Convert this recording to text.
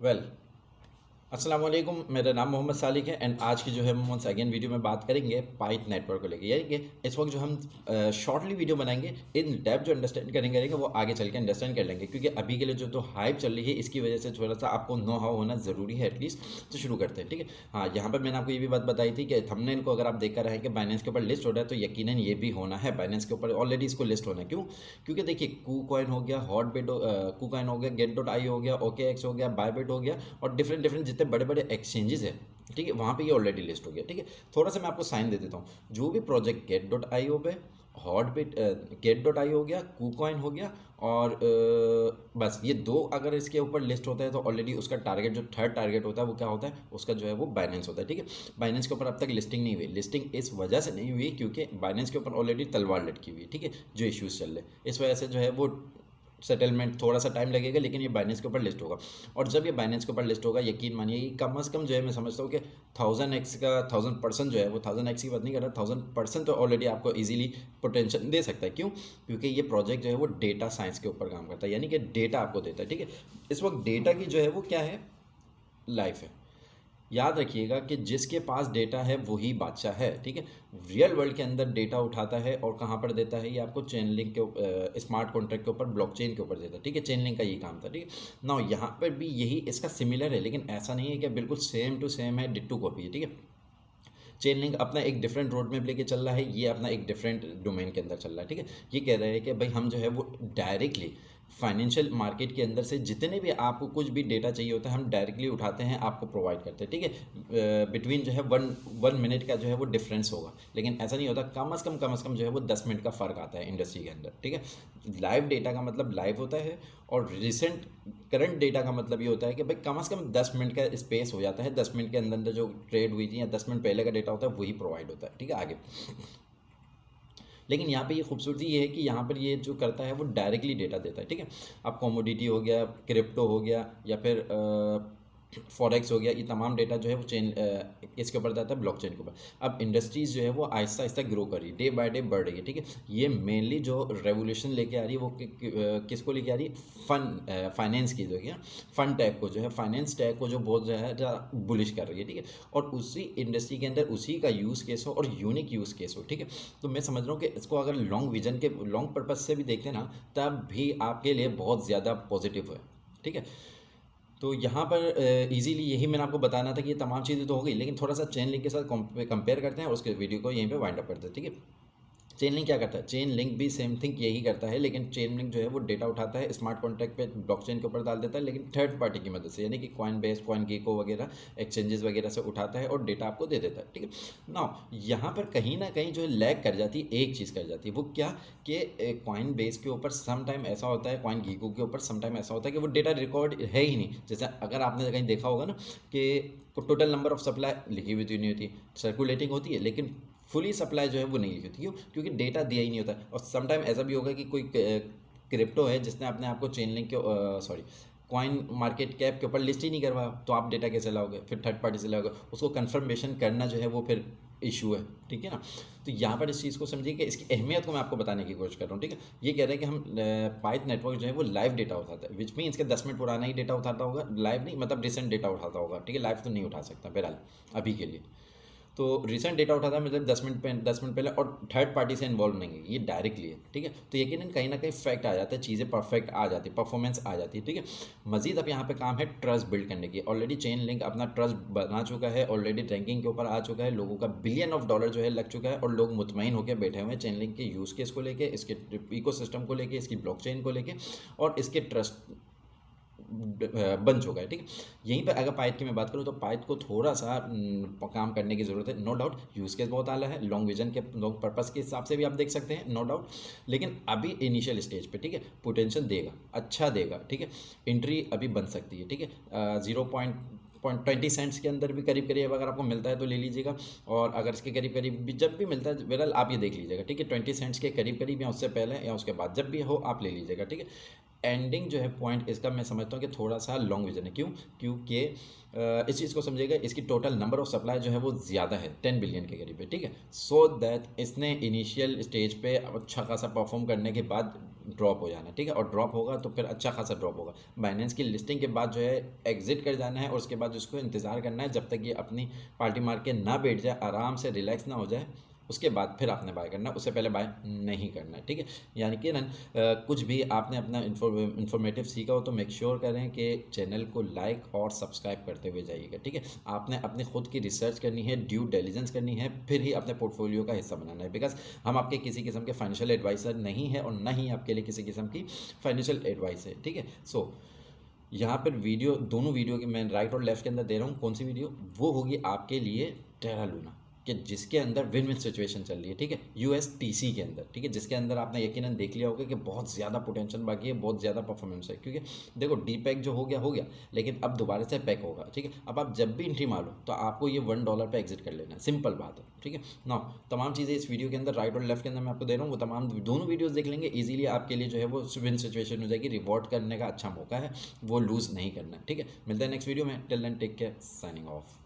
Well अस्सलाम वालेकुम, मेरा नाम मोहम्मद सालिक है एंड आज की जो है हम once अगेन वीडियो में बात करेंगे पाइथ नेटवर्क को लेके। यानी कि इस वक्त जो हम शॉर्टली वीडियो बनाएंगे, इन डेप्थ जो अंडरस्टैंड करेंगे वो आगे चल के अंडरस्टैंड कर लेंगे, क्योंकि अभी के लिए जो तो हाइप चल रही है इसकी वजह से थोड़ा सा आपको नो हाउ होना ज़रूरी है एटलीस्ट। तो शुरू करते हैं, ठीक है। हाँ, यहाँ पर मैंने आपको ये भी बात बताई थी कि थंबनेल को अगर आप देख कर रहे हैं कि बाइनेंस के ऊपर लिस्ट हो रहा है तो यकीनन ये भी होना है, बाइनेंस के ऊपर ऑलरेडी इसको लिस्ट होना है। क्यों? क्योंकि देखिए, कू कॉइन हो गया, हॉटबिट कू कॉइन हो गया, गेट डॉट आई हो गया, ओके एक्स हो गया, बायबिट हो गया और डिफरेंट डिफरेंट जितने बड़े बड़े एक्सचेंजेस है, ठीक है, वहाँ पे ये ऑलरेडी लिस्ट हो गया। ठीक है, थोड़ा सा मैं आपको साइन दे देता हूँ। जो भी प्रोजेक्ट गेट डॉट आई ओ पे, हॉटबिट गेट डॉट आई हो गया, कूकॉइन हो गया और बस ये दो अगर इसके ऊपर लिस्ट होता है तो ऑलरेडी उसका टारगेट, जो थर्ड टारगेट होता है वो क्या होता है, उसका जो है वो बाइनेंस होता है। ठीक है, बाइनेंस के ऊपर अब तक लिस्टिंग नहीं हुई। लिस्टिंग इस वजह से नहीं हुई क्योंकि बाइनेंस के ऊपर ऑलरेडी तलवार लटकी हुई है, ठीक है, जो इश्यूज चल रहे, इस वजह से जो है वो सेटलमेंट थोड़ा सा टाइम लगेगा, लेकिन ये बाइनेंस के ऊपर लिस्ट होगा। और जब ये बाइनेंस के ऊपर लिस्ट होगा, यकीन मानिए ये कम से कम जो है मैं समझता हूँ कि 1000x का 1000% जो है वो 1000x की बात नहीं कर रहा, 1000% तो ऑलरेडी आपको इजीली पोटेंशियल दे सकता है। क्यों? क्योंकि ये प्रोजेक्ट जो है वो डेटा साइंस के ऊपर काम करता है, यानी कि डेटा आपको देता है। ठीक है, इस वक्त डेटा की जो है वो क्या है, लाइफ है। याद रखिएगा कि जिसके पास डेटा है वही बादशाह है। ठीक है, रियल वर्ल्ड के अंदर डेटा उठाता है और कहाँ पर देता है, ये आपको चेन लिंक के स्मार्ट कॉन्ट्रैक्ट के ऊपर, ब्लॉकचेन के ऊपर देता है। ठीक है, चेन लिंक का यही काम था। ठीक है ना, यहाँ पर भी यही इसका सिमिलर है, लेकिन ऐसा नहीं है कि बिल्कुल सेम टू सेम है, डिट्टू कॉपी है। ठीक है, चेन लिंक अपना एक डिफरेंट रोड मैप लेके चल रहा है, ये अपना एक डिफरेंट डोमेन के अंदर चल रहा है। ठीक है, ये कह रहे हैं कि भाई हम जो है वो डायरेक्टली फाइनेंशियल मार्केट के अंदर से जितने भी आपको कुछ भी डेटा चाहिए होता है हम डायरेक्टली उठाते हैं, आपको प्रोवाइड करते हैं। ठीक है, बिटवीन जो है वन मिनट का जो है वो डिफरेंस होगा, लेकिन ऐसा नहीं होता। कम से कम जो है वो 10 मिनट का फ़र्क आता है इंडस्ट्री के अंदर। ठीक है, लाइव डेटा का मतलब लाइव होता है और रिसेंट करंट डेटा का मतलब ये होता है कि भाई कम से कम 10 मिनट का स्पेस हो जाता है, 10 मिनट के अंदर अंदर जो ट्रेड हुई थी या 10 मिनट पहले का डेटा होता है वही प्रोवाइड होता है। ठीक है, आगे लेकिन यहाँ पे ये खूबसूरती ये है कि यहाँ पर ये जो करता है वो डायरेक्टली डेटा देता है। ठीक है, अब कमोडिटी हो गया, क्रिप्टो हो गया या फिर फॉरेक्स हो गया, ये तमाम डेटा जो है वो चेन इसके ऊपर जाता है, ब्लॉकचेन के ऊपर। अब इंडस्ट्रीज़ जो है वो आहिस्ता आहिस्ता ग्रो कर रही है, डे बाय डे बढ़ रही है। ठीक है, ये मेनली जो रेवोल्यूशन लेके आ रही है वो किसको लेके आ रही है, फाइनेंस की जो है, फन टैग को जो है, फाइनेंस टैग को जो बहुत जो है बुलिश कर रही है। ठीक है, और उसी इंडस्ट्री के अंदर उसी का यूज़ केस हो और यूनिक यूज़ केस हो। ठीक है, तो मैं समझ रहा हूँ कि इसको अगर लॉन्ग विजन के लॉन्ग पर्पज से भी देखते हैं ना, तब भी आपके लिए बहुत ज़्यादा पॉजिटिव है। ठीक है, तो यहाँ पर इजीली यही मैंने आपको बताना था कि ये तमाम चीज़ें तो हो गई, लेकिन थोड़ा सा चेन लिंक के साथ कंपेयर करते हैं और उसके वीडियो को यहीं पे वाइंड अप करते हैं। ठीक है, चेन लिंक क्या करता है, चेन लिंक भी सेम थिंग यही करता है, लेकिन चेन लिंक जो है वो डेटा उठाता है, स्मार्ट कॉन्ट्रैक्ट पे ब्लॉकचेन के ऊपर डाल देता है, लेकिन थर्ड पार्टी की मदद से, यानी कि कॉइन बेस, कॉइन गीको वगैरह एक्सचेंजेस वगैरह से उठाता है और डेटा आपको दे देता है। ठीक है ना, यहाँ पर कहीं ना कहीं जो है लैग कर जाती है, एक चीज़ कर जाती है, वो क्या कि कॉइन बेस के ऊपर सम टाइम ऐसा होता है, कॉइन गीको के ऊपर सम टाइम ऐसा होता है कि वो डेटा रिकॉर्ड है ही नहीं। जैसे अगर आपने कहीं देखा होगा ना कि टोटल नंबर ऑफ सप्लाई लिखी हुई तो नहीं होती, सर्कुलेटिंग होती है, लेकिन फुली सप्लाई जो है वो नहीं लिखी होती। क्यों? क्योंकि डेटा दिया ही नहीं होता। और समटाइम ऐसा भी होगा कि कोई क्रिप्टो है जिसने अपने आप को चेन लिंक के सॉरी कॉइन मार्केट कैप के ऊपर लिस्ट ही नहीं करवाया, तो आप डेटा कैसे लाओगे, फिर थर्ड पार्टी से लाओगे, उसको कंफर्मेशन करना जो है वो फिर इशू है। ठीक है ना, तो यहाँ पर इस चीज़ को समझिए कि इसकी अहमियत को मैं आपको बताने की कोशिश कर रहा हूँ। ठीक है, ये कह रहे हैं कि हम पाइथ नेटवर्क जो है वो लाइव डेटा उठाता है, विच मीन्स के 10 मिनट पुराना ही डेटा उठाता होगा, लाइव नहीं मतलब रिसेंट डेटा उठाता होगा। ठीक है, लाइव तो नहीं उठा सकता बहरहाल अभी के लिए। तो रिसेंट डेटा उठाता है मतलब 10 मिनट पहले, और थर्ड पार्टी से इन्वॉल्व नहीं है, ये डायरेक्टली है। ठीक है, तो यकीनन कहीं ना कहीं फैक्ट आ जाता है, चीज़ें परफेक्ट आ जाती है, परफॉर्मेंस आ जाती है। ठीक है, मजीद अब यहाँ पे काम है ट्रस्ट बिल्ड करने की। ऑलरेडी चेन लिंक अपना ट्रस्ट बना चुका है, ऑलरेडी रैंकिंग के ऊपर आ चुका है, लोगों का $1 बिलियन जो है लग चुका है और लोग मुतमईन होकर बैठे हुए हैं चेन लिंक के यूज़ केस को लेके, इसके इकोसिस्टम को लेके, इसकी ब्लॉकचेन को लेके और इसके ट्रस्ट बन चुका है। ठीक है, यहीं पर अगर पाइथ की मैं बात करूँ तो पाइथ को थोड़ा सा काम करने की ज़रूरत है, नो डाउट। यूज़ केस बहुत आला है, लॉन्ग विजन के लॉन्ग पर्पस के हिसाब से भी आप देख सकते हैं, नो डाउट, लेकिन अभी इनिशियल स्टेज पे। ठीक है, पोटेंशियल देगा, अच्छा देगा। ठीक है, एंट्री अभी बन सकती है। ठीक है, 0.20 सेंट्स के अंदर भी करीब करीब अगर आपको मिलता है तो ले लीजिएगा, और अगर इसके करीब करीब भी जब भी मिलता है बहरहाल आप ये देख लीजिएगा। ठीक है, 20 सेंट्स के करीब करीब या उससे पहले या उसके बाद जब भी हो आप ले लीजिएगा। ठीक है, एंडिंग जो है पॉइंट इसका मैं समझता हूँ कि थोड़ा सा लॉन्ग विजन है। क्यों? क्योंकि इस चीज़ को समझिएगा, इसकी टोटल नंबर ऑफ सप्लाई जो है वो ज़्यादा है, 10 बिलियन के करीब है, ठीक है। सो दैट इसने इनिशियल स्टेज पे अच्छा खासा परफॉर्म करने के बाद ड्रॉप हो जाना, ठीक है, और ड्रॉप होगा तो फिर अच्छा खासा ड्रॉप होगा। बाइनेंस की लिस्टिंग के बाद जो है एग्जिट कर जाना है, और उसके बाद उसको इंतज़ार करना है जब तक ये अपनी पार्टी मार के ना बैठ जाए, आराम से रिलैक्स ना हो जाए, उसके बाद फिर आपने बाय करना है, उससे पहले बाय नहीं करना है, ठीक है। यानी कि ना कुछ भी आपने अपना इन्फॉर्मेटिव सीखा हो तो मेक श्योर करें कि चैनल को लाइक और सब्सक्राइब करते हुए जाइएगा, ठीक है। आपने अपनी खुद की रिसर्च करनी है, ड्यू डिलिजेंस करनी है, फिर ही अपने पोर्टफोलियो का हिस्सा बनाना है, बिकॉज हम आपके किसी किस्म के फाइनेंशियल एडवाइसर नहीं है, और ना ही आपके लिए किसी किस्म की फाइनेंशियल एडवाइस है, ठीक है। सो यहाँ पर वीडियो, दोनों वीडियो की मैं राइट और लेफ्ट के अंदर दे रहा हूँ, कौन सी वीडियो? वो होगी आपके लिए टेरा लूना, कि जिसके अंदर विन विन सिचुएशन चल रही है, ठीक है, USTC के अंदर, ठीक है, जिसके अंदर आपने यकीनन देख लिया होगा कि बहुत ज़्यादा पोटेंशियल बाकी है, बहुत ज़्यादा परफॉर्मेंस है, क्योंकि देखो डी पैक जो हो गया, लेकिन अब दोबारा से पैक होगा, ठीक है। अब आप जब भी एंट्री मारो तो आपको ये $1 पे एग्जिट कर लेना है, सिंपल बात है, ठीक है ना। तमाम चीज़ें इस वीडियो के अंदर राइट और लेफ्ट के अंदर मैं आपको दे रहा हूँ, वो तमाम दोनों वीडियोज़ देख लेंगे, ईजिली आपके लिए जो है वो विन सिचुएशन हो जाएगी, रिवॉर्ड करने का अच्छा मौका है, वो लूज़ नहीं करना है, ठीक है। मिलता है नेक्स्ट वीडियो में, till then take care, signing of.